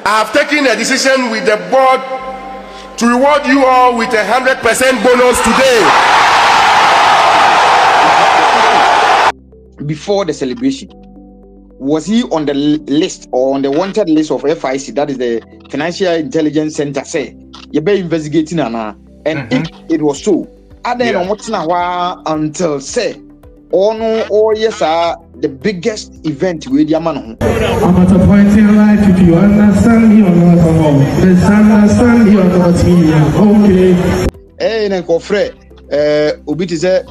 I have taken a decision with the board to reward you all with 100% bonus today. Before the celebration, was he on the list or on the wanted list of FIC, that is the Financial Intelligence Center, say you be investigating and if it was so, and then on what's now until say yes the biggest event with your man. I'm at a point in life, if you understand me or not, misunderstand me or not, okay. Hey, Nenko Fred, Ubiti say,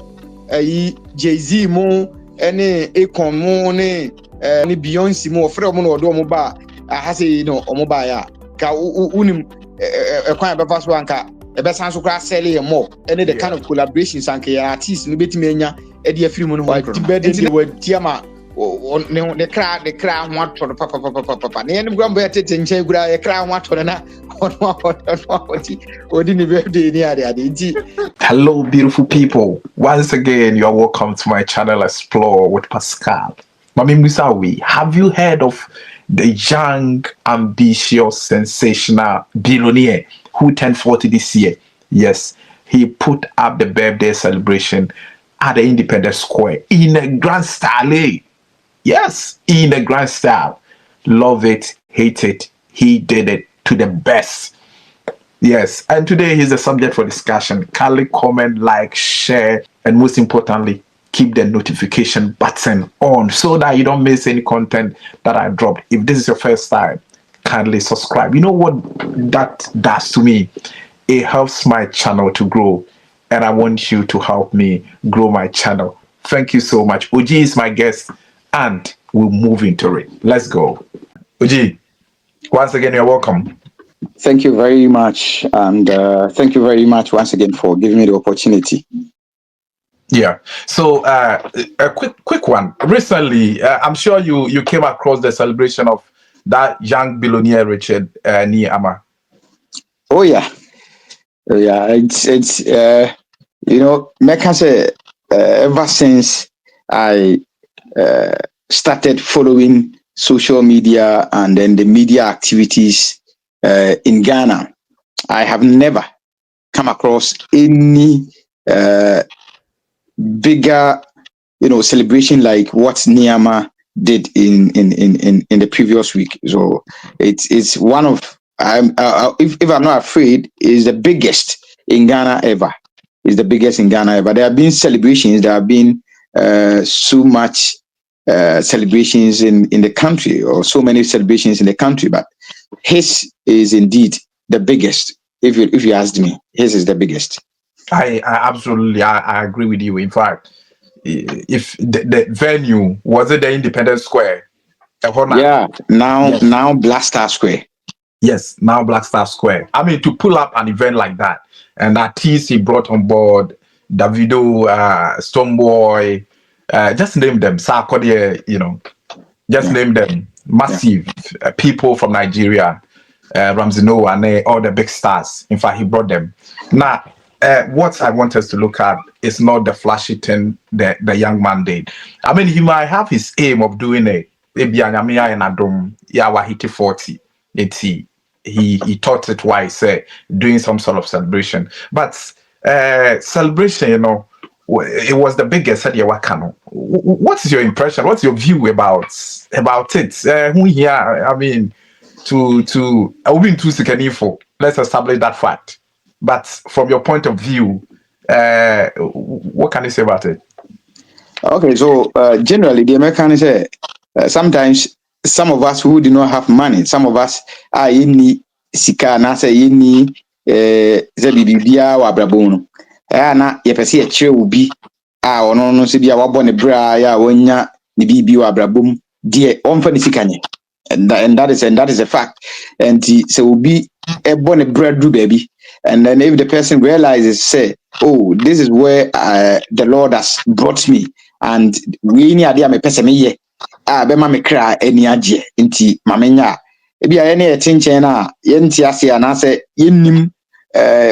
Jay-Z mo, any Akon mo, any Beyonce mo, Fred mo, or Domoba, I has a no, Omobaya, Ka unim, a kind of fast one car, a best answer class selling more, any the kind of collaborations and artists, no bit mania, Eddie Freeman, white, the word Tiama. The crown want for the papa. The end of Grumble and Chegura, a crown want for the Hello, beautiful people. Once again, you are welcome to my channel Explore with Pascal. Mami Musawi, have you heard of the young, ambitious, sensational billionaire who turned 40 this year? Yes, he put up the birthday celebration at the Independence Square in a grand style. Yes, in a grand style. Love it, hate it. He did it to the best. Yes, and today he's the subject for discussion. Kindly comment, like, share, and most importantly, keep the notification button on so that you don't miss any content that I dropped. If this is your first time, kindly subscribe. You know what that does to me? It helps my channel to grow, and I want you to help me grow my channel. Thank you so much. OGEE is my guest, and we'll move into it. Let's go. OGEE, once again, you're welcome. Thank you very much, and thank you very much once again for giving me the opportunity. Yeah. So a quick one. Recently, I'm sure you came across the celebration of that young billionaire Richard Nii Armah. Oh yeah. It's you know, Mecca say ever since I started following social media and then the media activities in Ghana, I have never come across any bigger, celebration like what Nii Armah did in the previous week. So it's one of if I'm not afraid, is the biggest in Ghana ever. Is the biggest in Ghana ever. There have been celebrations. There have been so much celebrations in the country, or so many celebrations in the country, but his is indeed the biggest. If you asked me, his is the biggest. I absolutely I agree with you. In fact, if the venue was it the Independence Square? Yeah, now Black Star Square. Yes, now Black Star Square. I mean, to pull up an event like that, and artists he brought on board, Davido, Stonebwoy, just name them, Sarkodie, name them. Massive people from Nigeria, Ramsey Noah, and all the big stars. In fact, he brought them. Now, what I want us to look at is not the flashy thing the young man did. I mean, he might have his aim of doing it. Maybe hit 40. He thought it wise, doing some sort of celebration. But celebration, it was the biggest. What's your impression? What's your view about it? Who here? I mean, let's establish that fact. But from your point of view, what can you say about it? Okay, so generally, the Americans say sometimes some of us who do not have money, some of us are in sika na say in zebibia wa brabono. Na yepesi e kire obi ono no se bia wabɔ ne bra ya wonya ne bibi wa brabom de onfa ne sika nye. And that is a fact. And so obi e bɔ ne bra du baby. And then if the person realizes, say, oh, this is where the Lord has brought me, and we need idea me person me ye, bema me cry any aje inti mamenya. Ebi a any attention na yenti ase na say yenim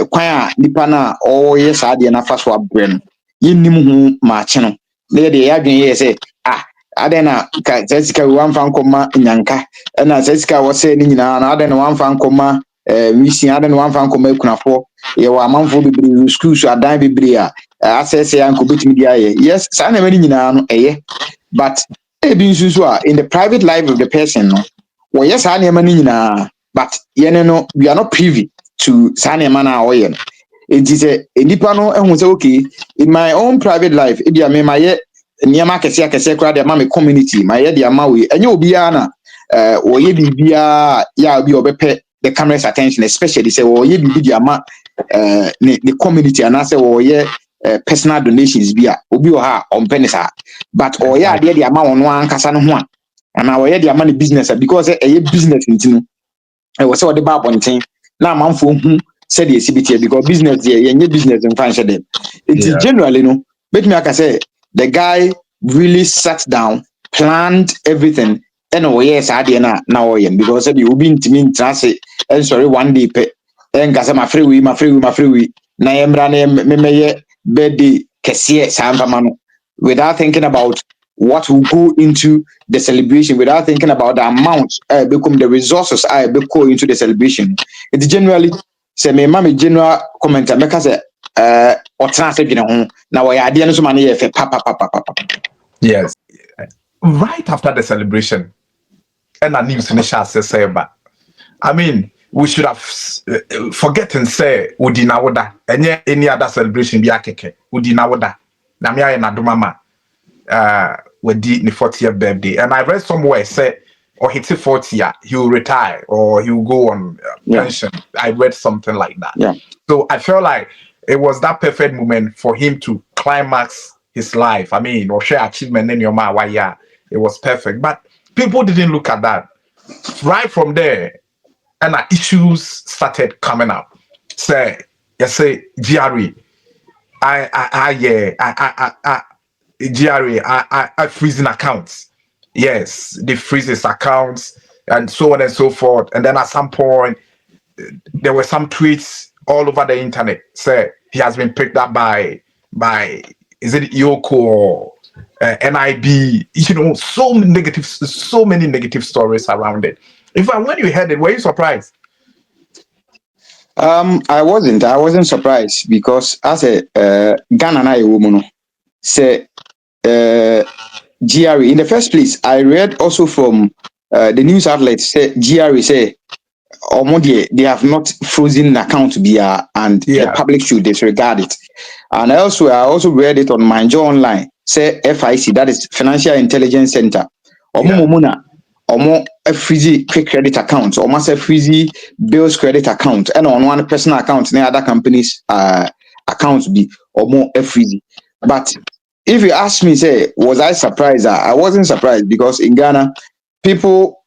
kwan nipa na o yes ade na fa so abrem yenim hu ma che no na de ya dwen ye say adena ka sesika wan fan koma nyanka na sesika wo se ni nyina na adena wan fan koma misi adena wan fan koma kunafo ye wa amanfo bebre schools adan bebre a asese yan ko betimi dia ye yes sa na mani nyina no eye but ebi nsusu a in the private life of the person no wo yes sa na mani nyina but yene no we are not privy to sa na man a oye no enti se enipa no ehun se okay in my own private life e dia me maye niyama kese kura de ma me community ma ye de ama we enye obi ya na wo ye bibia ya obi obepe the camera's attention especially say wo ye bibi de ama the community and say wo ye personal donations bia obi o ha on penisa but o ya de ama wono ankasa no ho a ana wo ye de ama ne business because e business ntinu e wo say wo de ba bonten na amanfo hu say de exhibit because business ye nye business in function dem it generally no make me aka say the guy really sat down, planned everything, and oh yes, I did now because I be ubin to me transit and sorry one day pe and gas my free we. Na embrane me birthday kesie sampamano without thinking about what will go into the celebration, without thinking about the amount become the resources I go into the celebration. It's generally say me mama general comment make us or transfer now I idea so money papa. Yes. Right after the celebration, and I news initial say but I mean we should have forgotten say udina woda any other celebration be akeke udina woda na me aye na do mama wedi the 40th birthday and I read somewhere say or hit 40 he will retire or he will go on pension. I read something like that. So I felt like it was that perfect moment for him to climax his life. I mean, or share achievement in your mind. Why, yeah, it was perfect. But people didn't look at that. Right from there, and issues started coming up. Say, GRE, GRE, I freezing accounts. Yes, they freeze his accounts and so on and so forth. And then at some point, there were some tweets all over the internet say he has been picked up by is it Yoko or NIB? You know, so many negative stories around it. In fact, when you heard it, were you surprised? I wasn't surprised because as a Ghana na woman say GRE in the first place. I read also from the news outlets say GRE say they have not frozen account and the public should disregard it. And elsewhere, I also read it on my Joe Online. Say FIC, that is Financial Intelligence Center. A freezy quick credit account, almost a freezy bills credit account, and on one personal account, and other companies' accounts be or more a freezy. But if you ask me, say, was I surprised? I wasn't surprised because in Ghana, people,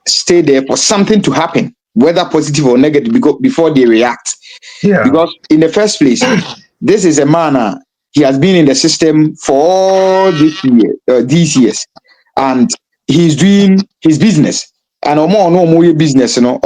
stay there for something to happen, whether positive or negative, before they react. Because in the first place, this is a man, he has been in the system for all these years, and he's doing his business. And no business, loan,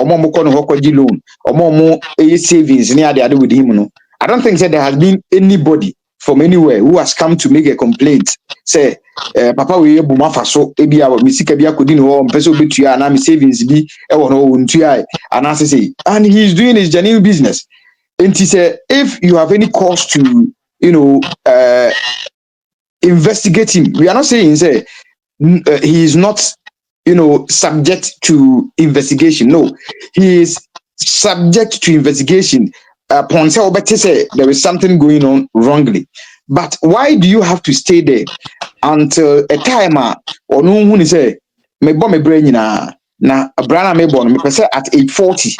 savings near the other with him. I don't think that there has been anybody from anywhere who has come to make a complaint. Say, Papa, we have bumafa so ebi a misika bi akodi no ho mpese obetua na me savings bi e wo no wontua and I say, and he's doing his genuine business. And he said, if you have any cause to, investigate him, we are not saying say he is not, subject to investigation. No, he is subject to investigation. Upon say there is something going on wrongly. But why do you have to stay there until a time or no one say me bomb me brain na brana me born me person at 8:40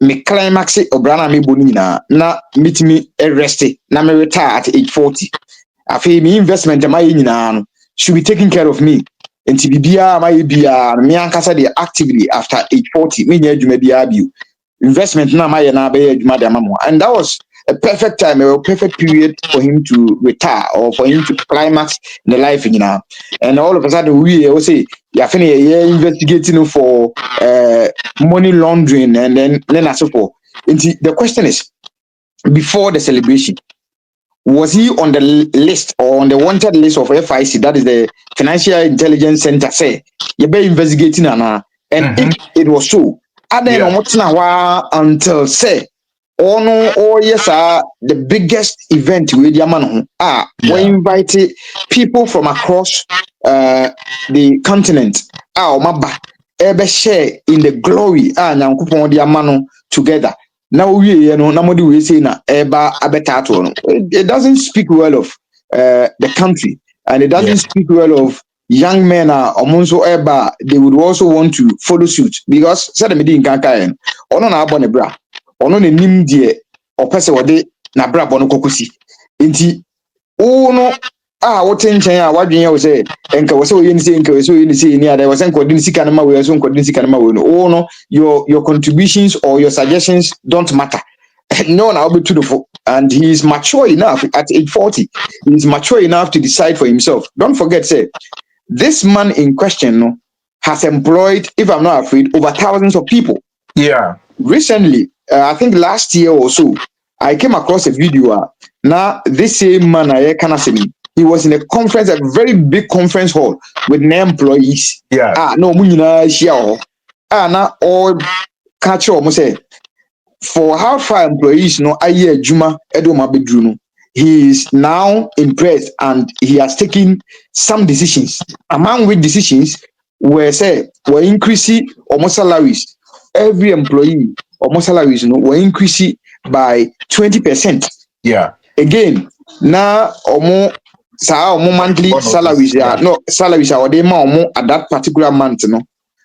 me climax obrana me boni na meet me arrested na me retire at 8:40 afi me investment am nyina should be taking care of me enti bibia my bia me ankasa dey actively after 8:40 me nya adwuma bia bio investment na my na be adwuma dey amamo and that was a perfect time, a perfect period for him to retire or for him to climax in the life, And all of a sudden, we will say, "You're investigating for money laundering," and then so forth. And the question is, before the celebration, was he on the list or on the wanted list of FIC, that is the Financial Intelligence Center, say, you be investigating and if it was so, and then until say, oh no, oh yes, the biggest event with Yamano, we invited people from across the continent, maba, ebe share in the glory, nyankopon di amano together. Now we say na eba abetato. It doesn't speak well of the country, and it doesn't speak well of young men omonso eba. They would also want to follow suit because said me din kanka en ono na abone bra ono ne nim die opese wode na bra bono kokosi nti ono wote nchen wadwen ya say enka wo say oye ni say enka wo say oye ni say ni ada wo say nko din sika na ma we so nko din sika na ma we no ono your contributions or your suggestions don't matter. No one will be to the full, and he is mature enough at age 40. He is mature enough to decide for himself. Don't forget, say this man in question has employed, if I'm not afraid, over thousands of people. Yeah. Recently, I think last year or so, I came across a video. Now this same man, he was in a conference, a very big conference hall with employees. Yeah. No, now all catch almost say. For how far employees a year Juma Edoma Bedruno, he is now impressed and he has taken some decisions. Among which decisions were increasing almost salaries. Every employee almost salaries were increasing by 20%. Yeah. Again, now more monthly salaries salaries are they more at that particular month.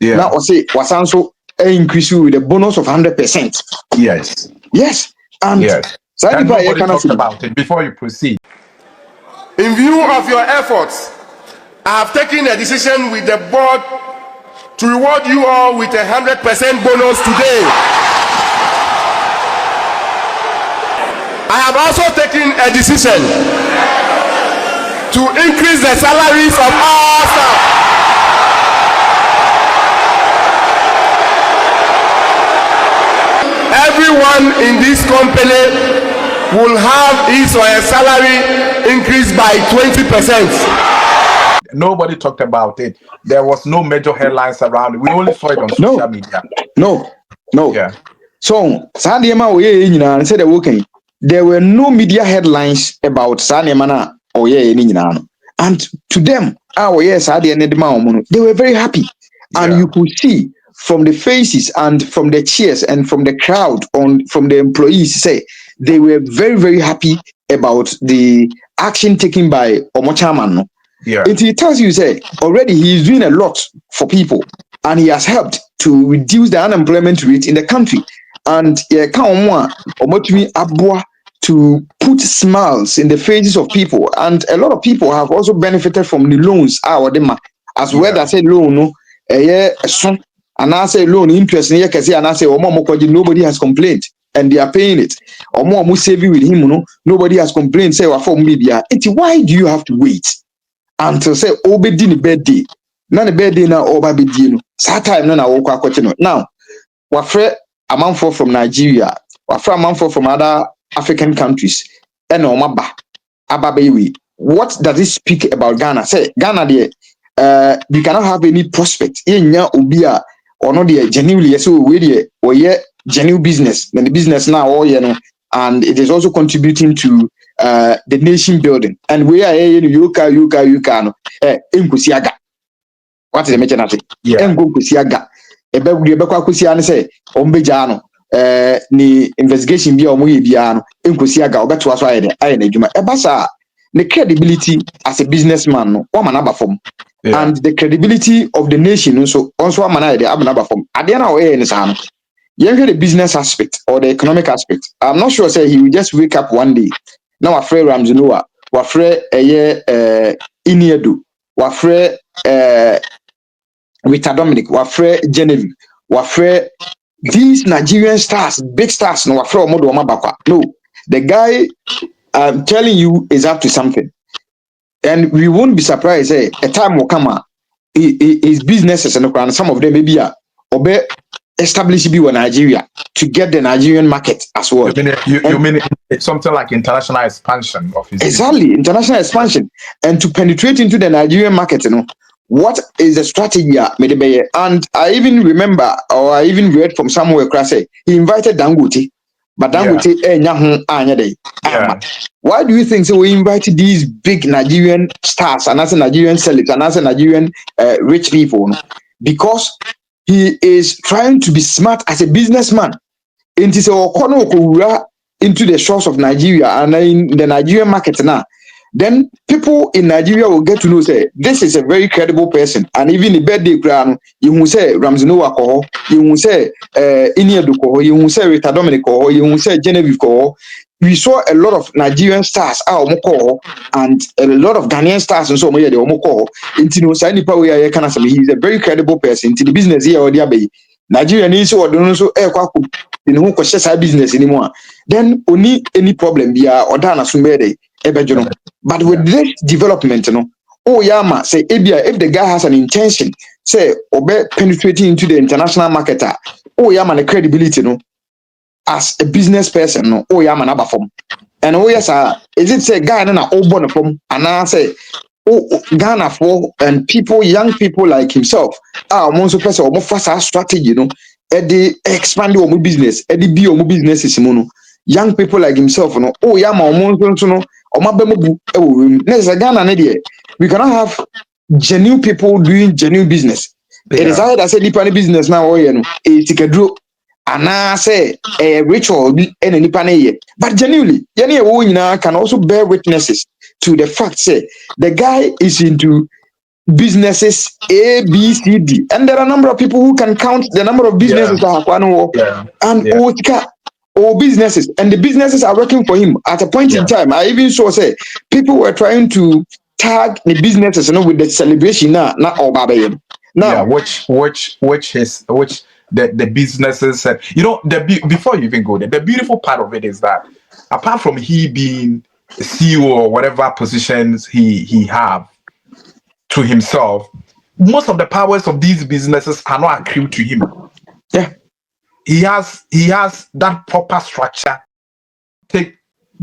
Yeah. Now I say was also increase with a bonus of 100%. Yes. Yes. And nobody talked about it before you proceed. In view of your efforts, I have taken a decision with the board to reward you all with 100% bonus today. I have also taken a decision to increase the salaries of all staff. Everyone in this company will have his or her salary increased by 20%. Nobody talked about it. There was no major headlines around it. We only saw it on social media. No. Yeah. So, there were no media headlines about Sandiema and to them, they were very happy. And you could see from the faces and from the cheers and from the crowd from the employees they were very, very happy about the action taken by Omochaman. Yeah. It tells you already he is doing a lot for people and he has helped to reduce the unemployment rate in the country. And to put smiles in the faces of people, and a lot of people have also benefited from the loans as well as a loan and I say loan interest and I say nobody has complained and they are paying it or saving with him nobody has complained say why do you have to wait until say obedi birthday na the birthday na oba bedi time na wo now wafre amanfo from Nigeria wafre amanfo from other African countries and what does it speak about Ghana? Say Ghana there we cannot have any prospect or not genuinely so we genuine business and the business now and it is also contributing to the nation building and we are yuka what is the mention ni investigation bi omoye bia no nkosiaga obeto aso ayede adwuma ebasa the credibility as a businessman no o manaba form and the credibility of the nation also amana ayede abana form ade na o ni sa no the business aspect or the economic aspect. I'm not sure say he will just wake up one day now afraid Ramsey Noah wafre Iniedu wafre Rita Dominic wafre Genevieve wafre these Nigerian stars, big stars, no, the guy, I'm telling you, is up to something, and we won't be surprised. A time will come, his businesses and some of them maybe establish be in Nigeria to get the Nigerian market as well. You mean something like international expansion of his exactly business. International expansion and to penetrate into the Nigerian market, what is the strategy? And I even remember, or I even read from somewhere, he invited Dangote, but Dangote, why do you think so? We invited these big Nigerian stars and as a Nigerian sellers and as a Nigerian rich people? Because he is trying to be smart as a businessman. Into the shores of Nigeria and in the Nigerian market now. Then people in Nigeria will get to know, say, this is a very credible person. And even the birthday crown, you will say Ramsey Noah Koho, you will say Iniedu Koho, you will say Rita Dominic Koho, you will say Genevieve Koho. We saw a lot of Nigerian stars and a lot of Ghanaian stars and so on. He's a very credible person. To the business here or the Nigeria needs to do so in who question business anymore. Then only any problem be or dana sumede. But with this development, Yama say if the guy has an intention, say penetrating into the international market, Yama the credibility, as a business person, Yama na form. And yes, is it say guy na born from and I say Ghana for and people, young people like himself, most person or more faster strategy, the expand your business, the be your business is young people like himself, Yama next Ghana, we cannot have genuine people doing genuine business. Yeah. It is either I say nipa business now or and I say a ritual and a nipa. But genuinely, can also bear witnesses to the fact say the guy is into businesses A, B, C, D, and there are a number of people who can count the number of businesses or businesses, and the businesses are working for him. At a point in time, I even saw say people were trying to tag the businesses, with the celebration now which the businesses said, before you even go there, the beautiful part of it is that apart from he being a CEO or whatever positions he have to himself, most of the powers of these businesses are not accrued to him. Yeah. He has that proper structure, take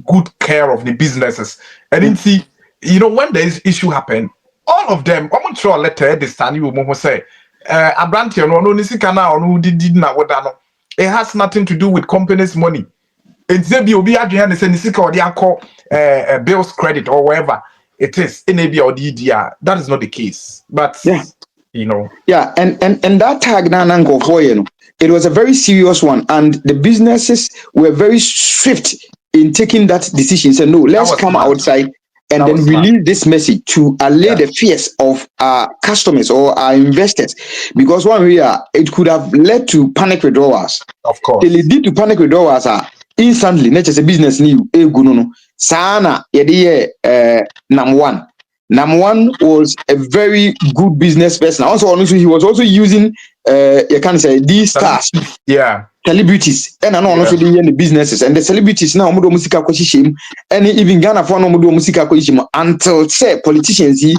good care of the businesses. And then see, when this issue happen, all of them, I'm sure letter this time you will say, it has nothing to do with company's money. It's be bills credit or whatever it is in ABI or DDR. That is not the case. But Yeah, and that tag it was a very serious one, and the businesses were very swift in taking that decision. Say, no, let's come outside and then release this message to allay the fears of our customers or our investors, because it could have led to panic withdrawals. Of course, they lead to panic withdrawals instantly. Not just a business Sana number one. Number one was a very good business person. Also, he was also using you can say these stars, celebrities, and also the businesses and the celebrities now and even Ghana for until say politicians see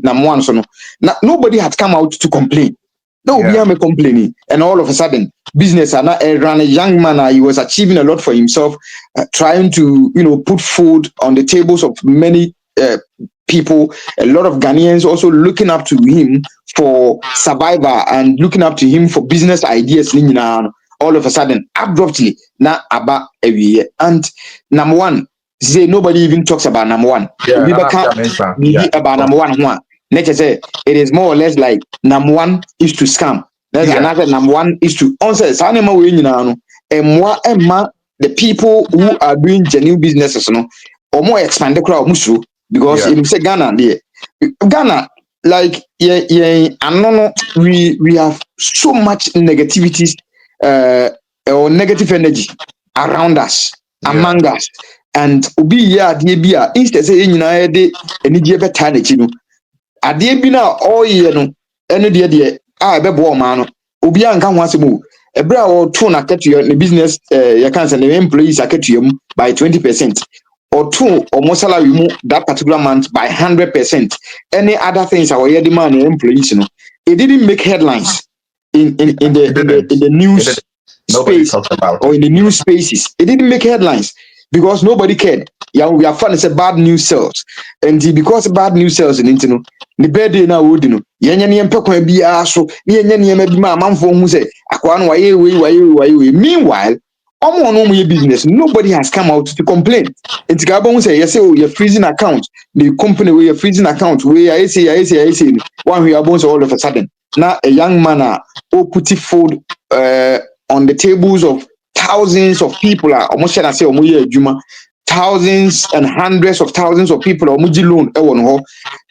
number one. So now nobody had come out to complain. Nobody complaining, and all of a sudden, business and ran a young man. He was achieving a lot for himself, trying to put food on the tables of many people. A lot of Ghanaians also looking up to him for survival and looking up to him for business ideas. All of a sudden, abruptly, now about every year. And number one, say nobody even talks about number one. About number one. Next, say it is more or less like number one is to scam. There's another number one is to answer. The people who are doing genuine businesses, or more expand the crowd, because if you say Ghana, like we have so much negativities or negative energy around us, among us, and instead say adeɛ bi na ɔyɛ no ɛno deɛ ɛbɛboa ɔman no obi anka ho asɛm ɛbrɛ a ɔto na akatua ne business yɛka sɛ ne employees akatua mu by 20%, ɔto ɔmo salary mu that particular month by 100%. Any other things a ɔyɛ de ma ne employees no, it didn't make headlines, in the news Nobody space talked about or it. in the news spaces. It didn't make headlines because nobody cared. Yeah, we are fun. It's a bad news sells, and because bad news sells in internet. The birthday now would know. Yanyan Pekon be aso, Yanyan maybe my man for who say, Aquan, why. Meanwhile, no business. Nobody has come out to complain. It's Gabon say, yes, oh, you're freezing account. The company where you're freezing account, where I say, one we are bones all of a sudden. Now a young man who put food on the tables of thousands of people are almost I say Juma. Thousands and hundreds of thousands of people are loan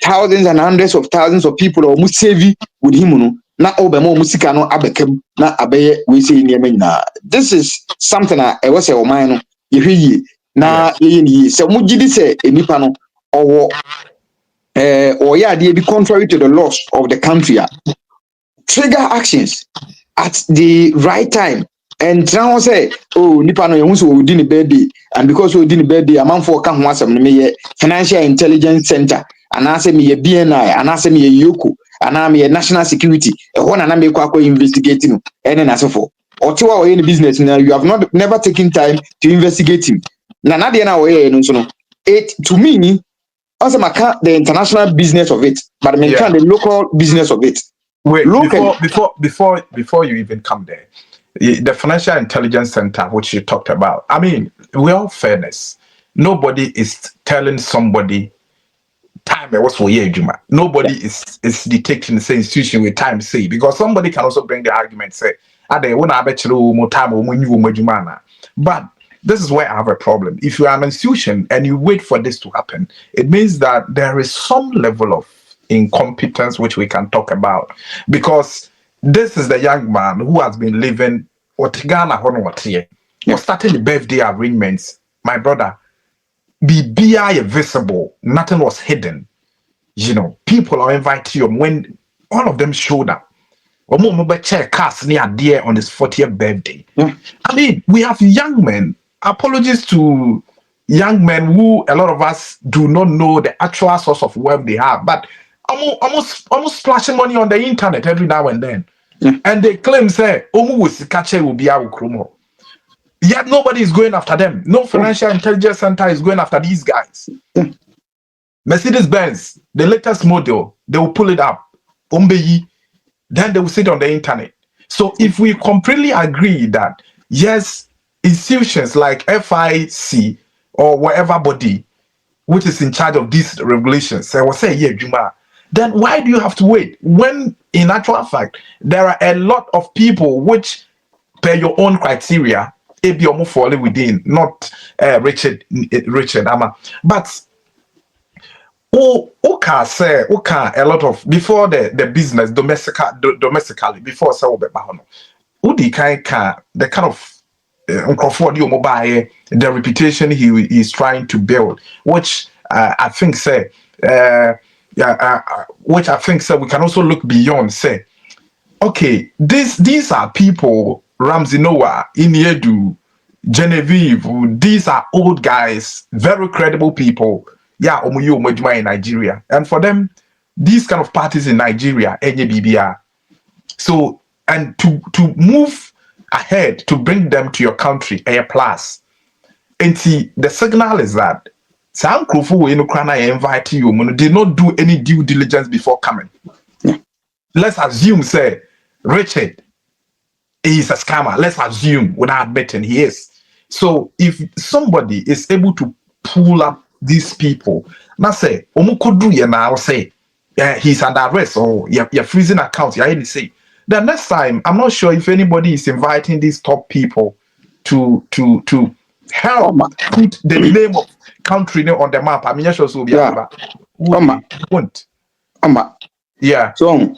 thousands and hundreds of thousands of people are savvy with him na obemo musika no abekem na abeye we say niema. This is something I was say o man no ye na ye se mugidi say enipa no owo or yeah they be contrary to the laws of the country. Trigger actions at the right time. And now say, oh, nipa no yehun so odi ni birthday, and because odi ni birthday, amanfo ka ho asem no me financial intelligence center, and I say me BNI, and I say me Yoko, and I me national security. E ho na me kwa investigating, and then asofo. Otiwa o in business now, you have never taken time to investigate him. Na de na o no so no. It to me, also maka the international business of it, but I mean the local business of it. Wait, before you even come there, the Financial Intelligence Center, which you talked about, I mean, we're all fairness. Nobody is telling somebody time was for year Juma. Nobody is dictating the institution with time say, because somebody can also bring the argument say, I bet you more time when you Jumana. But this is where I have a problem. If you are an institution and you wait for this to happen, it means that there is some level of incompetence which we can talk about, because this is the young man who has been living what Ghana or starting the birthday arrangements. My brother, be visible, nothing was hidden. You know, people are inviting you when all of them showed up. Check cast near there on his 40th birthday. I mean, we have young men. Apologies to young men who a lot of us do not know the actual source of wealth they have, but almost splashing money on the internet every now and then. And they claim say will be our chromo. Yet nobody is going after them. No financial intelligence center is going after these guys. Mercedes-Benz, the latest model, they will pull it up. Then they will sit on the internet. So if we completely agree that yes, institutions like FIC or whatever body which is in charge of these regulations, then why do you have to wait? When in actual fact, there are a lot of people which, per your own criteria, falling within, not Richard Amma. But a lot of before the business domestically before the kind of the reputation he is trying to build, which I think we can also look beyond. Say, okay, these are people, Ramsey Noah, Iniedu, Genevieve. These are old guys, very credible people. Yeah, in Nigeria, and for them, these kind of parties in Nigeria, so and to move ahead to bring them to your country, a plus. And see, the signal is that some Krufu in Ukraine invite you, did not do any due diligence before coming. Let's assume, say, Richard is a scammer. Let's assume, without betting, he is. So if somebody is able to pull up these people, now say, now say, he's under arrest or you're freezing accounts, you're say. The next time, I'm not sure if anybody is inviting these top people to help put the name of country on the map. I mean, sure so won't. Yeah. So,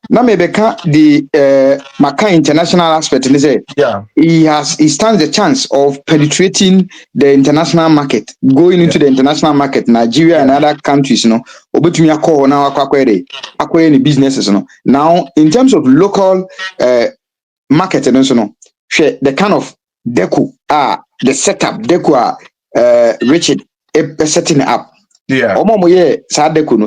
now maybe the Maka international aspect. He stands the chance of penetrating the international market, going into the international market, Nigeria and other countries. Acquire businesses. Now, in terms of local market, the kind of deco the setup Richard setting up. Yeah.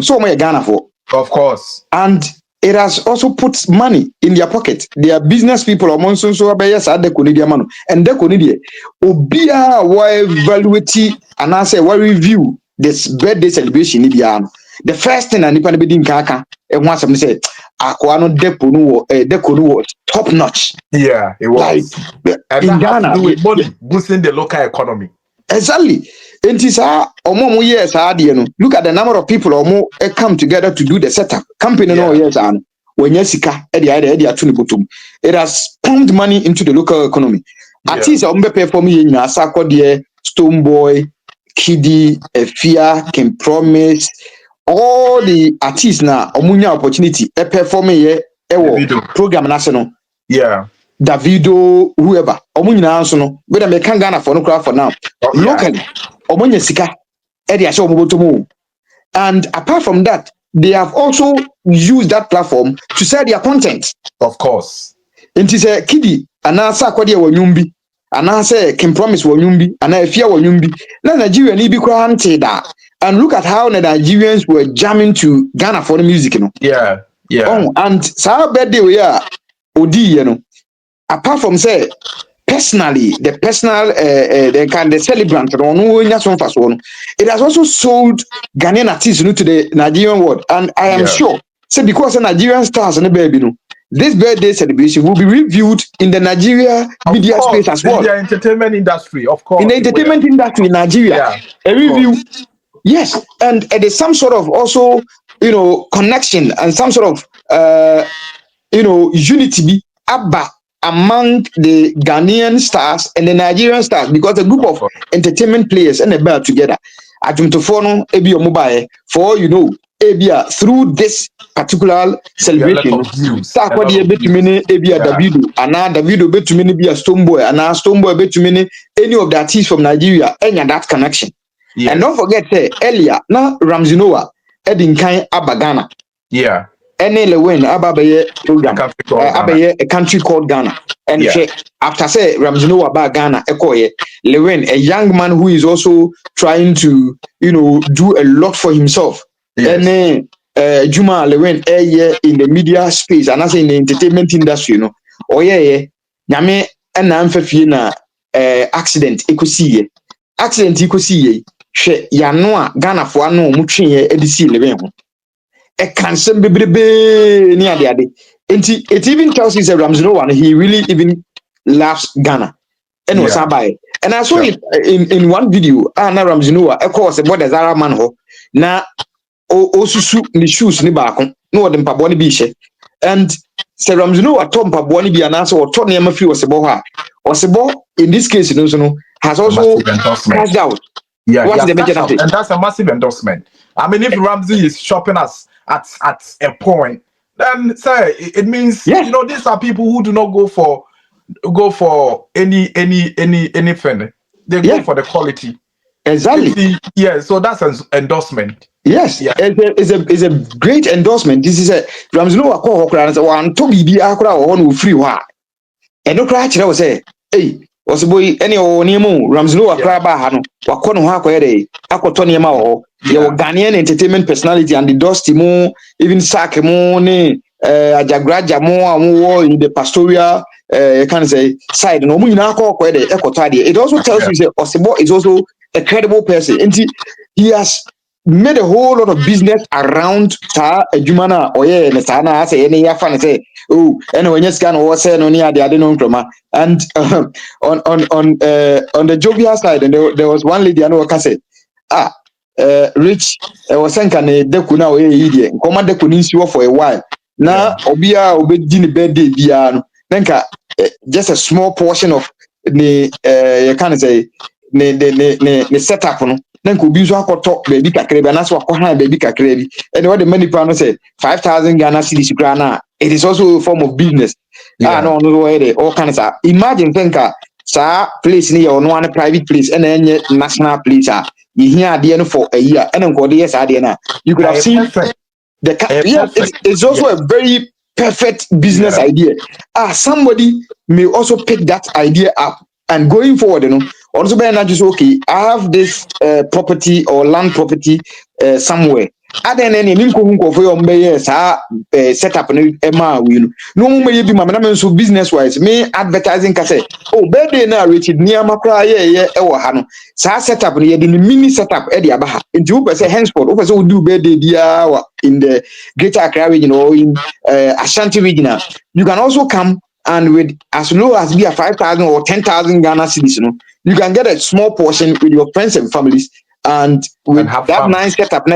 So Ghana for. Of course. And it has also put money in their pocket. They are business people among so yes, at the Konidia mano. And the Konidia Obia why evaluate and I say why review this birthday celebration in the first thing I need to be in Kaka and once I say Aquano Depo top notch. Yeah, it was. Like And in that has Ghana, to do with money, boosting the local economy. Exactly. And it's omo years look at the number of people omo come together to do the setup. Company no years when yesika it has pumped money into the local economy. Artists ombe perform na asako de Stone Boy, Kiddy, Efia, Can Promise, all the artists na omunya opportunity e perform here program national. Yeah. Davido, whoever, omunyina nso no, whether me can Ghana for no crowd for now. Locally, omunya sika, edi asho omubotomu. And apart from that, they have also used that platform to sell their content. Of course. Inti se Kiddy, anasa kwadi wa nyumbi, anasa Can Promise wa nyumbi, anafia wa nyumbi. Na Nigeria ni bi kwa hante da. And look at how the Nigerians were jamming to Ghana for the music, you know. Yeah, yeah. Oh, and sa birthday we are odi, you know. Apart from say personally, the personal the celebrant it has also sold Ghanaian artists to the Nigerian world, and I am sure say because the Nigerian stars and the baby this birthday celebration will be reviewed in the Nigeria media space as well. In the entertainment industry, of course. In the entertainment industry in Nigeria, a review. Yes, and there's some sort of also connection and some sort of unity abba among the Ghanaian stars and the Nigerian stars, because a group of entertainment players and a bell together. Ajumtofono ebi mobile for ebia through this particular celebration. Sakwadi ebetumini ebia Davido, ana Davido betumini be a Stone Boy, ana Stone Boy betumini any of the artists from Nigeria, any that connection. And don't forget earlier na Ramsey Noah Edinkai Abagana. Yeah. Any Lewin Abaye program, Abaye a country called Ghana. And after say Ramsey about Ghana, Ekoye, Lewin, a young man who is also trying to, do a lot for himself. And Juma Lewin in the media space and as in the entertainment industry, Yame and Amphifina accident ecosie. Accident ecosie, she Yanoa, Ghana for no muchin edisi Lewin. A cancer baby near the other. It even tells you that Ramsey Noah, he really even loves Ghana. And was by. And I saw it in one video. Na Ramsey Noah, of course, about the Zara man ho. Na osusu ni shoes ni bakon. No them paboni bishe. And Sir Ramsey Noah Tom paboni bi anasa or Tony Murphy was about in this case, has also crashed out. Yeah, and that's a massive endorsement. I mean, if Ramsey is shopping us at a point, then say it means these are people who do not go for anything. They go for the quality. Exactly. So that's an endorsement. Yes, it's a great endorsement. This is a Ramsey Noah call and say, "One to be akra or one free wa." And no cry was say, "Hey, was boy any o niemu Ramsey Noah cry ba ha no wakono ho akoyede akoto niema ho your Ghanaian entertainment personality and the Dusty mo even Sack mo ne Ajagraja mo in the pastoral can say side no mu nyina akoyede ekoto ade. It also tells you say Osebo is also a credible person, and he has made a whole lot of business around Jumana or Natana say any fan say and when you scan or say no near the Adenoma. And on the jovial side, and there was one lady I know can say, Rich was saying can dekuna idiot, command the kuninsi for a while. Now Obia obedini birthday biano, then just a small portion of the can say the setup no. Then could be so talk baby kakrebi and that's what baby kakrebi. And what the many people say 5,000 Ghana cedis grana. It is also a form of business. No way all kinds of imagine thinker place near on one private place and then national place you hear the end for a year and then go yes you could have seen it's also a very perfect business idea. Somebody may also pick that idea up and going forward, also by not just okay, I have this property or land property somewhere. aden na nim ko nkofo yo mbeye sa setup no ema we no mo ye bi ma na so business wise me advertising ka say oh birthday na Richard Nii Armah Quaye e wo ha no sa setup no ye de mini setup e de aba ha nti wo pese henceforth wo pese wo do birthday dia in the Greater Accra region or in Ashanti region, you can also come and with as low as be a 5,000 or 10,000 Ghana cedis, you can get a small portion with your friends and families. And with have that fun. nice setup, na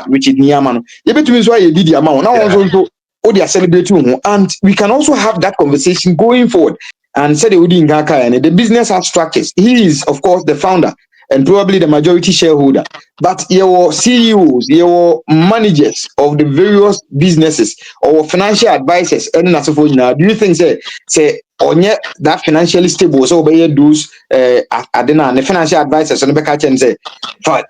which is Nii Armah, you bet me why you did the amount. Now also, they are celebrating, and we can also have that conversation going forward. And said the business has structures. He is, of course, the founder and probably the majority shareholder. But your CEOs, your managers of the various businesses or financial advisors, do you think say onye that financially stable so obey those the financial advisors and catch and say for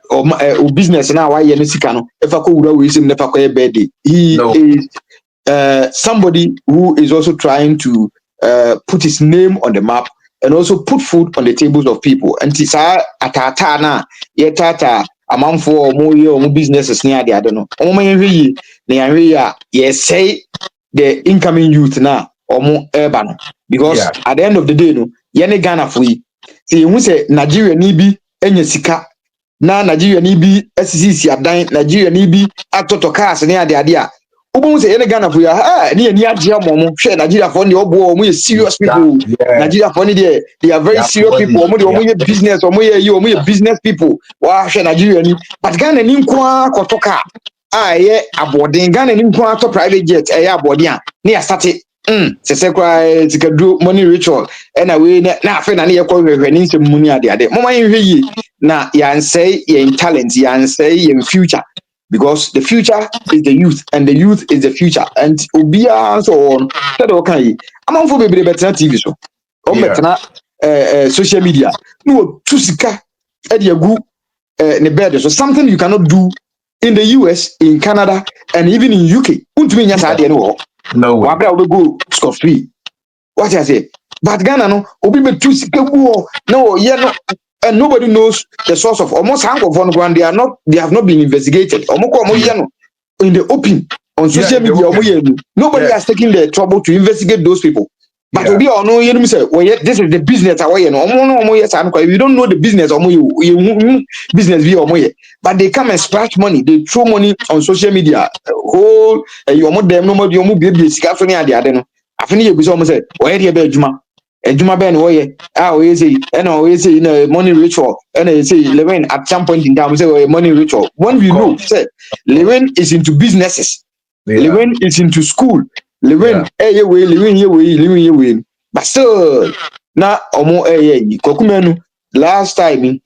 business now why you sika no if I could we him never call birthday. He is somebody who is also trying to put his name on the map and also put food on the tables of people. And it's atata na ye tata amount for more businesses near the other no. Yes, say the incoming youth now or more urban because at the end of the day no yene Ghana for yi. See you say Nigeria ni bi enye sika na Nigeria ni bi SCC adan Nigeria ni bi atoto cars near the idea. Ubun say any Ghana for ya ni agye amomo hwe Nigeria for the obo omo serious people. Nigeria for they are very serious people. Omo business, omo business people. Wa hwe Nigeria ni but Ghana ni nko akotoka ye abodin Ghana ni nko ato private jet abodin a na ya start se kwa tikadu money ritual na we na afa na ye kwa hwehwe ni nsem muni ade mama yin hwe yi na ya nsay ye talent ya nsay ye future. Because the future is the youth, and the youth is the future. And Obia so on. That okay. I'm on for baby better TV so. Better social media. No tusika ediagu ne bed. So something you cannot do in the US, in Canada, and even in UK. No way. Wabra will go score free. What I say? But Ghana no obi be tusika no no. And nobody knows the source of almost half of on ground. They have not been investigated. In the open on social media. Nobody has taken the trouble to investigate those people. But we all know say, well, this is the business. We don't know the business business. But they come and splash money. They throw money on social media. Whole them nobody baby I think you say, where do Juma Ben Oye, in a money ritual, and they say Levin at some point in time say money ritual. When we know, say Levin is into businesses, Levin is into school, Levin, Levin, but still now Omo Kokumenu last time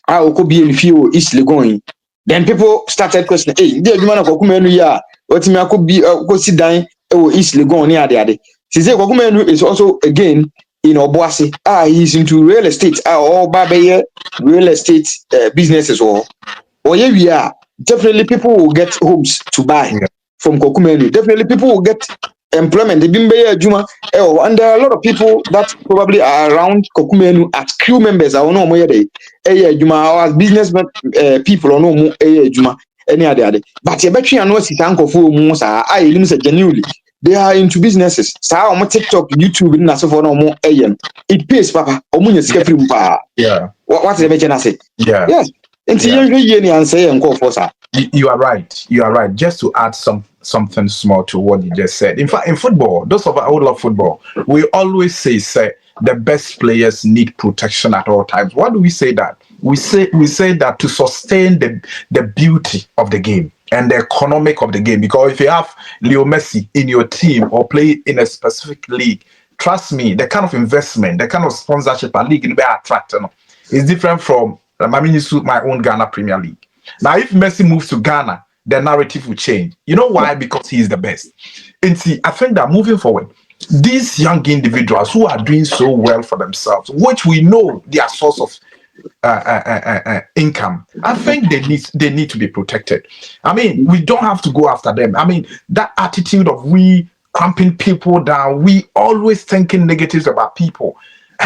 I could be in few East Legon. Then people started questioning, hey, dear Juma Kokumenu, yeah, what me I could be go sit down East Legon near the other. She said Kokumenu is also again in Obuasi. He's into real estate. All Babaye real estate businesses or yeah, we are definitely people will get homes to buy from Kokumenu. Definitely people will get employment. They've been Juma. And there are a lot of people that probably are around Kokumenu as crew members. I don't know more Juma or as businessmen people or no more Juma. Any other. But you bet you know si uncle for Musa. I genuinely. They are into businesses. So on TikTok, YouTube, and so for no more AM. It pays, Papa. Yeah. What is the mention I say? Yeah. Yes. And you are right. You are right. Just to add something small to what you just said. In fact, in football, those of us who love football, we always say the best players need protection at all times. Why do we say that? We say that to sustain the beauty of the game and the economic of the game. Because if you have Leo Messi in your team or play in a specific league, trust me, the kind of investment, the kind of sponsorship a league in be attracting is different from my own Ghana Premier League. Now, if Messi moves to Ghana, the narrative will change. You know why? Because he is the best. And see, I think that moving forward, these young individuals who are doing so well for themselves, which we know their source of income, I think they need to be protected. I mean, we don't have to go after them. I mean, that attitude of we cramping people down, we always thinking negatives about people.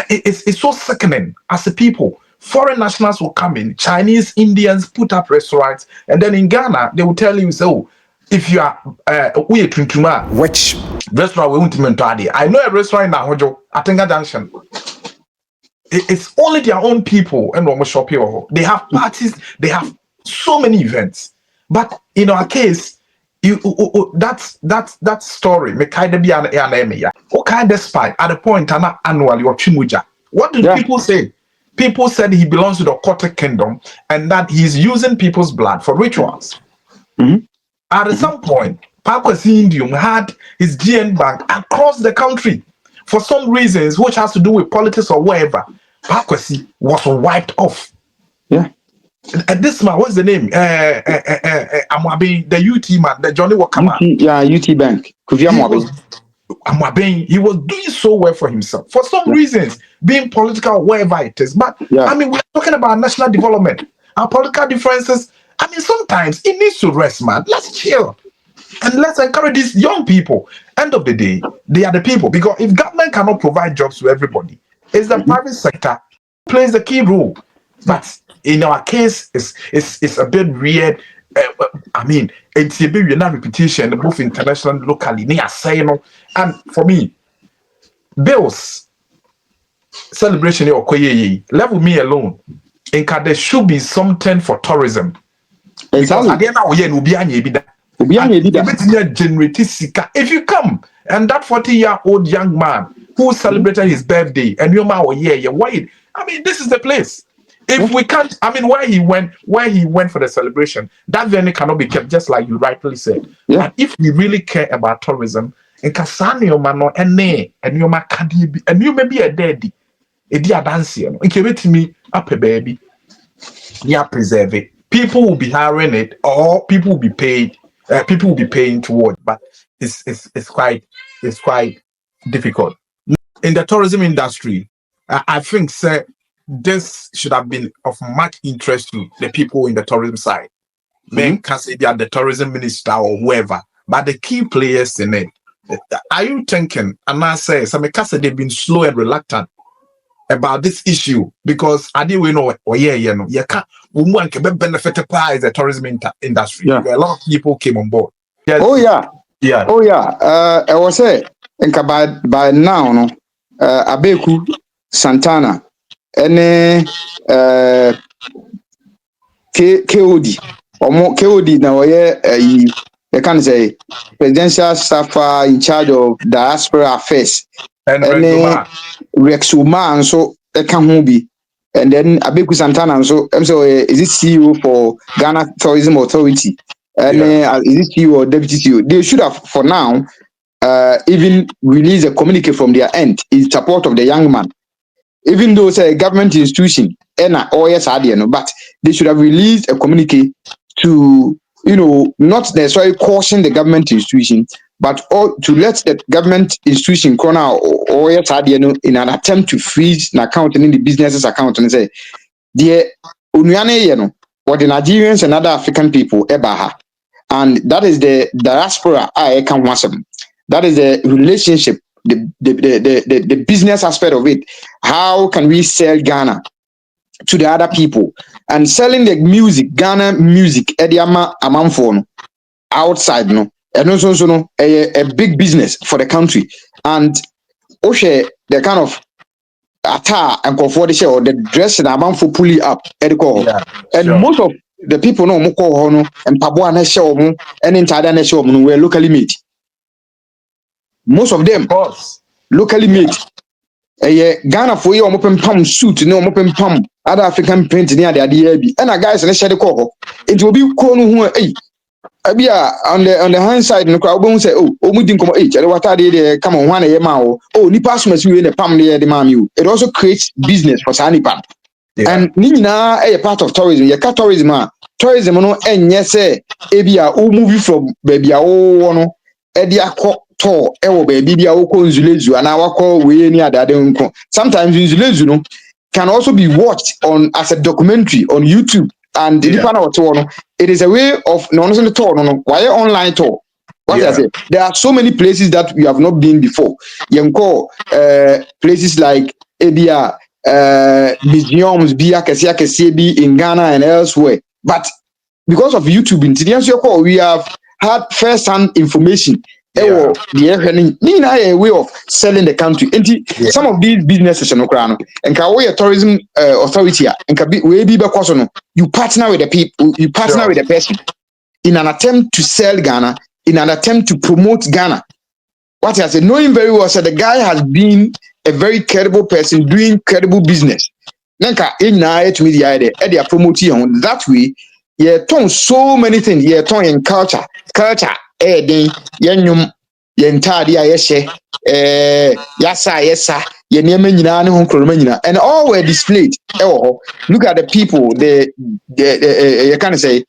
It's so sickening as a people foreign nationals will come in, Chinese, Indians put up restaurants, and then in Ghana, they will tell you, so if you are which restaurant we want to I know a restaurant in Ahojo, Atenga Junction. It's only their own people and Romo shop here. They have parties, they have so many events. But in our case, that story, me kind of be an enemy. Okay, despite at the point annually or chimuja. What did people say? People said he belongs to the Kote Kingdom and that he's using people's blood for rituals. At some point, Pakwesi Indium had his GN bank across the country. For some reasons, which has to do with politics or whatever, Pakwesi was wiped off. Yeah. And this man, what's the name? Amabe, the UT man, the Johnny Wakama. UT Bank. He was doing so well for himself. For some reasons, being political, whatever it is. But I mean, we're talking about national development. Our political differences, I mean, sometimes it needs to rest, man. Let's chill. And let's encourage these young people. End of the day, they are the people. Because if government cannot provide jobs to everybody, it's the private sector plays the key role. But in our case, it's a bit weird. I mean, it's a bit weird repetition, both international and locally. And for me, bills, celebration or level me alone. And there should be something for tourism. Because again, if you come and that 40-year-old young man who celebrated his birthday and you're wait, I mean, this is the place. If we can't, I mean, where he went for the celebration, that venue cannot be kept, just like you rightly said. And if we really care about tourism, and you may be a daddy, a dear dancer, and give me up a baby, preserve it. People will be hiring it, or people will be paid. People will be paying toward, but it's quite difficult in the tourism industry. I think, sir, this should have been of much interest to the people in the tourism side. Men can say they are the tourism minister or whoever, but the key players in it. Are you thinking? And I say, some can say they've been slow and reluctant about this issue because I didn't know. You can't. Woman can be benefited by the tourism industry. A lot of people came on board. Yes. I was say, by now, no, Abeku Santana. Ene KOD KOD now you can say presidential staff in charge of diaspora affairs and Rexuma and so can be and then Abeku Santana so is it CEO for Ghana Tourism Authority and is it CEO or deputy CEO? They should have for now even release a communique from their end in support of the young man. Even though it's a government institution, but they should have released a communique to, not necessarily caution the government institution, but to let the government institution corner or in an attempt to freeze an account in the business's account and say, dear Unyane, or the Nigerians and other African people, and that is the diaspora I can want them. That is the relationship. The business aspect of it. How can we sell Ghana to the other people and selling the music, Ghana music, Ediama Amanfon outside, no, and also a big business for the country. And Oshe, the kind of attire and comfort the show, the dress and Amanfo pulley up, and most of the people know Moko Hono and Pabuana show and in Tadana show were locally made. Most of them, locally made. Ghana for you, open palm suit, no open palm, other African print near the idea. And a guys and a shadow cover. It will be cool who on the hand side, the crowd won't say, oh, we didn't come each. What are they come on 1 a.m. Oh, Nipas must be in the palm near the mamu. It also creates business for Sanipan. And Nina a part of tourism. You cut tourism, tourism, no, and yes, Abia, oh, movie from baby, oh, Edia to baby Nzulezu and our call we near that. Sometimes Nzulezu can also be watched on as a documentary on YouTube and it is a way of non tour why online tour. What I say, there are so many places that we have not been before. Places like Abia museums be akesi in Ghana and elsewhere. But because of YouTube, we have had first-hand information. Yeah. A way of selling the country. And some of these businesses and a tourism authority and you partner with the people, you partner with the person in an attempt to sell Ghana, in an attempt to promote Ghana. What I said, knowing very well, the guy has been a very credible person doing credible business. Nanka in to me the idea, they are promoting that way. Yeah, ton so many things. Yeah, ton in culture, then yenyum yentadi ayeshe, yasa, and all were displayed. Look at the people, the you can say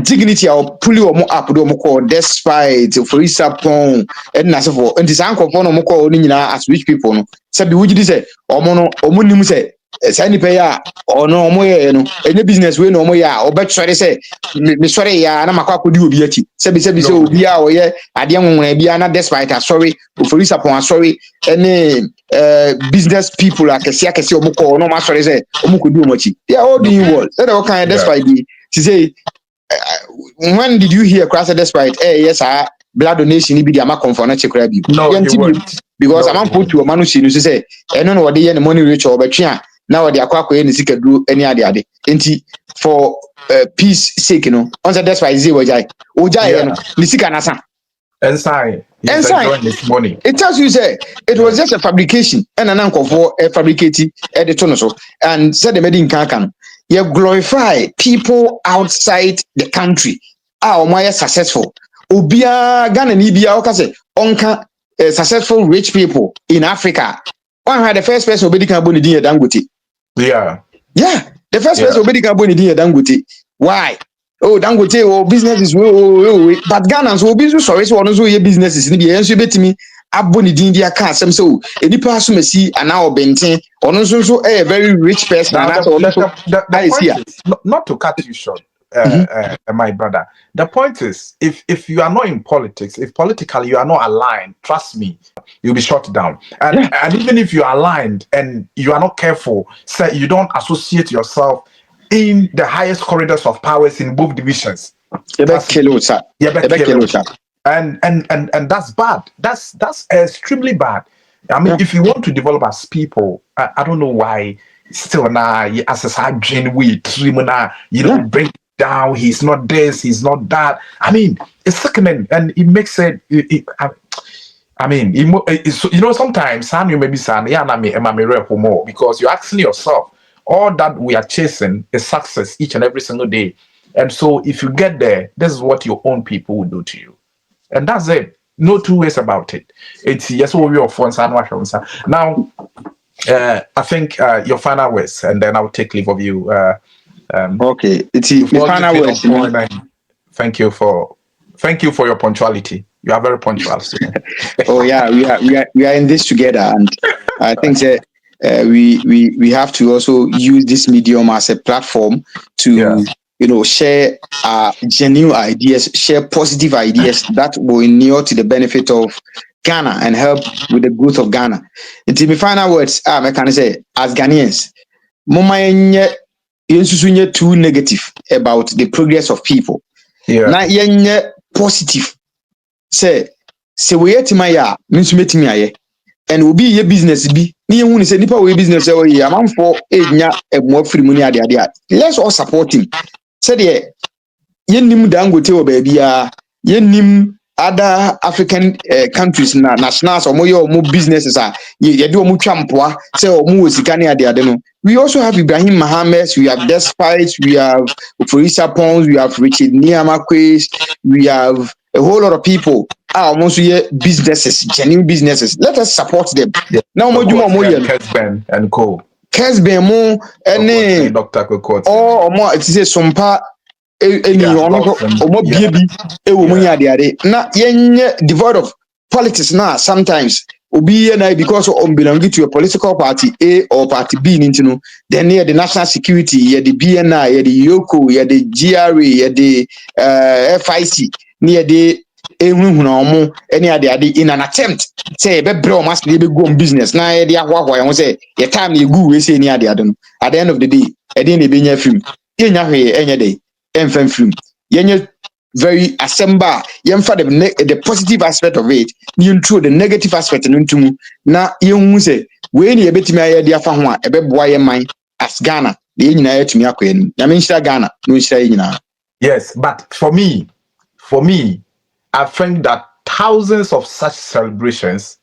dignity or pull you up do despite for isapon and na for and this uncle for no call as rich people no say be wuji say omo say say ni pay ya or no omo ye no any business we no omo ya obe sure say me sure ya na makwa kodi obi achi say be obi a oye ade nwonwon bia na despite sorry for isapon sorry any business people akesi omo call no ma sure say omo kodi omo achi they are all doing well say the kind despite the to say when did you hear Christ despite yes blood donation be the amount for not check no because I'm put to a man who say no what the money rich or but now they are any secret do any other for peace sake on the despite zero jai nasa and sign this money. It tells you say it was just a fabrication and an uncle for a fabricating editor and said the medin can. You glorify people outside the country. Why successful? Obia Ghana Nibia Okase onka successful rich people in Africa. One had the first person obedi can boni din Dangote. Yeah. Yeah, the first person obedi can boni din Dangote. Why? Oh, Dangote business is but Ghanans will be so sorry so your businesses ni bi enso betimi aboni din dia ka asem so enipa aso masi ana obenten ono so a very rich person now, the point is, not to cut you short, my brother, the point is if you are not in politics, if politically you are not aligned, trust me, you'll be shut down. And even if you are aligned and you are not careful, say you don't associate yourself in the highest corridors of powers in both divisions, and that's bad. That's extremely bad. I mean, if you want to develop as people, I don't know why still now as a genuine you don't break down. He's not this, he's not that. I mean, it's sickening, and it makes it. I mean, sometimes you may be saying, more because you're asking yourself, all that we are chasing is success each and every single day. And so if you get there, this is what your own people will do to you. And that's it. No two ways about it. It's yes, we are friends. Now, I think your final words, and then I'll take leave of you. Okay, it's your final words. Thank you for your punctuality. You are very punctual. Oh yeah, we are in this together, and I think that we have to also use this medium as a platform to share genuine ideas, share positive ideas that will inure to the benefit of Ghana and help with the growth of Ghana. Until my final words, I can say as Ghanaians, mama too negative about the progress of people. Now positive. Say we yet my means meeting me and will be your business be near when say nipa we business a man for a more free money idea. Let's all support him. Say the yenim Dangote o baby yenim other African countries nationals or more businesses ye do mu twampoa say o mu osika ne ade no. We also have Ibrahim Mohammed, we have Despite, we have Ofurisa Pons, we have Richard Nii Armah Quaye, we have a whole lot of people are almost businesses, genuine businesses. Let us support them. Now, more Kesben and Co. Kesben more and Dr. Kokot. Or more, it is a sumpa or more baby. Not devoid of politics now. Sometimes because of belonging to a political party A or party B, then near the national security, the BNI, the Yoko, the GRA, the FIC, near the ehunhuna omo any ade in an attempt say be bro must be go on business na e dey ahwa ya say your time na egu we say any ade no at the end of the day e dey na be nya film ye nya hwe enye dey emfam film yenye very assemble yemfa the positive aspect of it you through the negative aspect no ntum na yenhu say we ni ebetimi aye dey afa ho a ebeboa ye man as Ghana the nyina yatumi akoyani na me nhyira Ghana no nhyira ye nyina. Yes, but for me, I think that thousands of such celebrations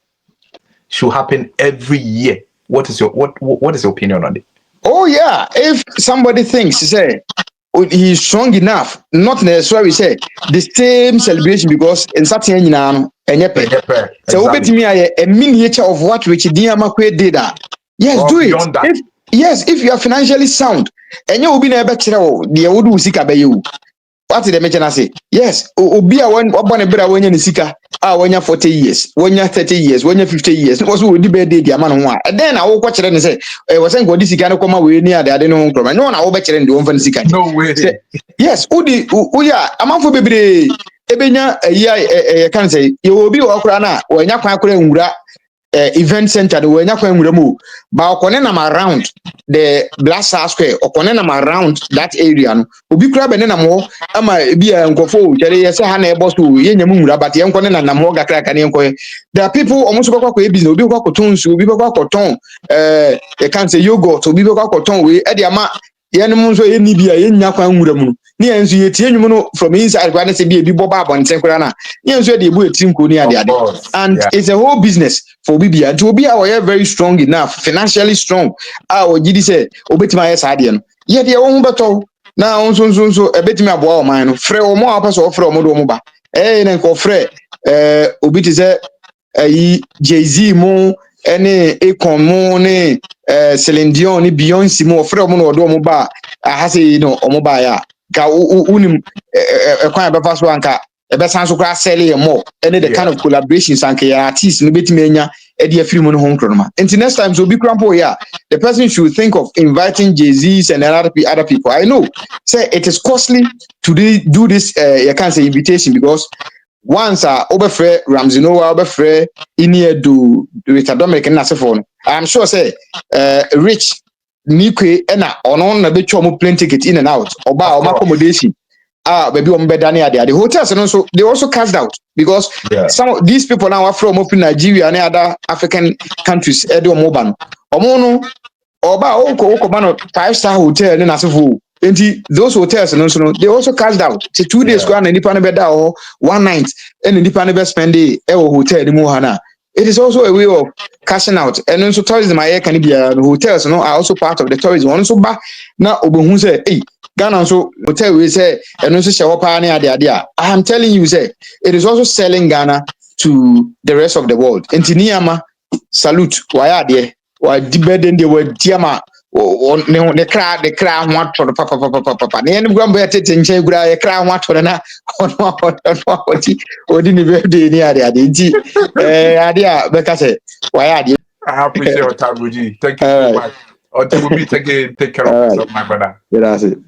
should happen every year. What is your opinion on it? Oh yeah, if somebody thinks say he's strong enough, not necessarily say the same celebration because in certain so obetimi a miniature of what Nii Armah Quaye did that. Yes, or do it. If you are financially sound, and you will be never tell the old sika be you. What did the mention say? Yes, obi a one born a better when you sika. When you're 40 years, when you're 30 years, when you're 50 years, it was would be the amount one. And then I will watch it and say, I wasn't going to see come away near the I don't know. No one I will bet you in the one for the sika. No way. Yes, yeah, a month for baby. Ebenya I can say you will beokrana when you're quite event center the way mu ba okone nam around the Black Square okone nam around that area no obi kura be ne nam ho ama bia nkofo kere yese ha na ebo so yenya mu nwura but yenkone na nam ho gakra ka ne enkoye. There are people almost kwa business obi kwa koton su obi kwa koton you can say yogurt obi kwa koton we e de ama yenum so yeni bia yenya kwa nwura mu ni enso yetie nwum no from inside kwa ne se bia bi boba abonten kura na ni enso de ebu etim ko ni ade and it's a whole business for Bibia to be our very strong enough, financially strong. Our GD say, Obetima yes, Adian. Yet your own battle now so a bit me a boy mine, Frey or more pass or from Modomoba. Eh, and call Frey, Obitize, Jay-Z mo, any Akon mo, ne, Celine Dion, Beyonce mo, Frey or Modomoba. I has a Omobaya. Ka unim a quite a fast one car. Ebe sanso kwa sell more any the kind of collaborations and artists no betimi anya e dey free money home kronoma. Until next time so be crampo here the person should think of inviting Jay-Z's and other people. I know say it is costly to do this you can't say invitation because once Obafre Ramsey Noah Obafre Nii do Richard Dominic na sefo I'm sure say rich Nikwe na ono na be twa mo plane ticket in and out oba o accommodation baby the hotels and also they also cast out because some of these people now are from up in Nigeria and other African countries edo mobile omono oba oko man 5-star hotel na asefo enti those hotels and also they also cast out say 2 days go and nipa no be da or 1 night and nipa no be spend day hotel ni mo hana. It is also a way of cashing out and also tourism can be hotels are also part of the tourism also ba na obohu say hey Ghana so hotel we say and also show up I am telling you say it is also selling Ghana to the rest of the world. Nii Armah salute why there why debeden they were diama the cry want for the papa the end grumble at it and say gra cry want for na on what didn't be the near the idea because why I appreciate your time, OGEE. Thank you so much. Until we meet again, take care of yourself, my brother. That's it.